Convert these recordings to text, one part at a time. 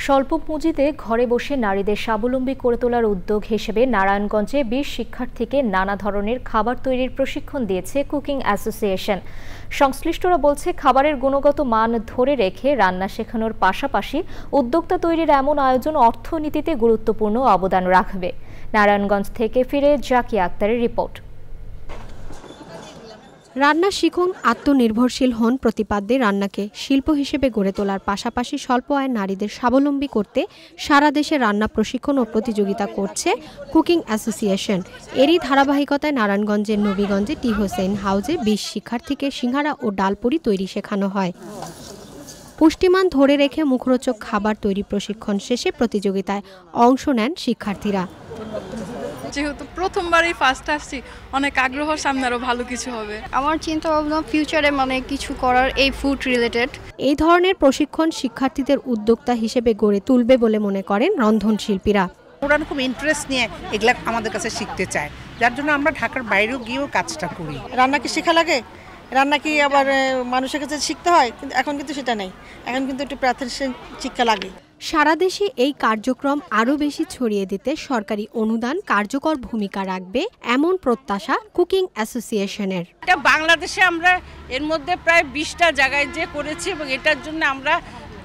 স্বল্প পুঁজিতে ঘরে বসে নারীদের স্বাবলম্বী করে তোলার উদ্যোগ হিসেবে নারায়ণগঞ্জে ২০ শিক্ষার্থীকে নানা ধরনের খাবার তৈরির প্রশিক্ষণ দিয়েছে কুকিং অ্যাসোসিয়েশন। সংশ্লিষ্টরা বলছে, খাবারের গুণগত মান ধরে রেখে রান্না শেখানোর পাশাপাশি উদ্যোক্তা তৈরির এমন আয়োজন অর্থনীতিতে গুরুত্বপূর্ণ অবদান রাখবে। নারায়ণগঞ্জ থেকে ফিরে জাকিয়া আক্তারের রিপোর্ট। রান্না শিখুন, আত্মনির্ভরশীল হন প্রতিপাদ্যে রান্নাকে শিল্প হিসেবে গড়ে তোলার পাশাপাশি স্বল্প আয়ের নারীদের স্বাবলম্বী করতে সারা দেশে রান্না প্রশিক্ষণ ও প্রতিযোগিতা করছে কুকিং অ্যাসোসিয়েশন। এরই ধারাবাহিকতায় নারায়ণগঞ্জের নবীগঞ্জে টি হোসেন হাউজে ২০ শিক্ষার্থীকে সিঙ্গারা ও ডালপুরি তৈরি শেখানো হয়। পুষ্টিমান ধরে রেখে মুখরোচক খাবার তৈরি প্রশিক্ষণ শেষে প্রতিযোগিতায় অংশ নেন শিক্ষার্থীরা। যেহেতু প্রথমবারই ফার্স্ট আসছি, অনেক আগ্রহ, সামনে আরো ভালো কিছু হবে। আমার চিন্তা ভাবনা ফিউচারে কিছু করার এই ফুড রিলেটেড। এই ধরনের প্রশিক্ষণ শিক্ষার্থীদের উদ্যোক্তা হিসেবে গড়ে তুলবে বলে মনে করেন রন্ধনশিল্পীরা। ওরা খুব ইন্টারেস্ট নিয়ে এগুলা আমাদের কাছে শিখতে চায়, যার জন্য আমরা ঢাকার বাইরেও গিয়েও কাজটা করি। রান্না কি শেখা লাগে? রান্না কি আবার মানুষের কাছে শিখতে হয়? কিন্তু এখন কিন্তু সেটা নেই, এখন কিন্তু একটু প্রাথমিক শিক্ষা লাগে। সারা দেশে এই কার্যক্রম আরও বেশি ছড়িয়ে দিতে সরকারি অনুদান কার্যকর ভূমিকা রাখবে এমন প্রত্যাশা কুকিং অ্যাসোসিয়েশনের। এটা বাংলাদেশে আমরা এর মধ্যে প্রায় 20টা জায়গায় যে করেছি এবং এটার জন্য আমরা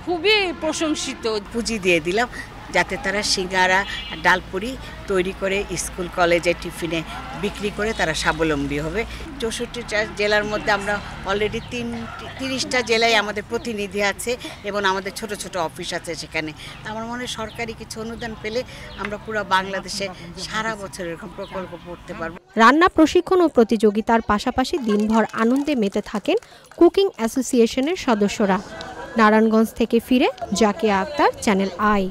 খুবই প্রশংসিত। পুঁজি দিয়ে দিলাম যাতে তারা সিঙ্গারা ডালপুরি তৈরি করে স্কুল কলেজে টিফিনে বিক্রি করে তারা স্বাবলম্বী হবে। 64টা জেলার মধ্যে আমরা অলরেডি 30টা জেলায় আমাদের প্রতিনিধি আছে এবং আমাদের ছোট ছোট অফিস আছে সেখানে। আমার মনে হয় সরকারি কিছু অনুদান পেলে আমরা পুরো বাংলাদেশে সারা বছর এরকম প্রকল্প করতে পারবো। রান্না প্রশিক্ষণ ও প্রতিযোগিতার পাশাপাশি দিনভর আনন্দে মেতে থাকেন কুকিং অ্যাসোসিয়েশনের সদস্যরা। নারায়ণগঞ্জ থেকে ফিরে জাকিয়া আক্তার, চ্যানেল আই।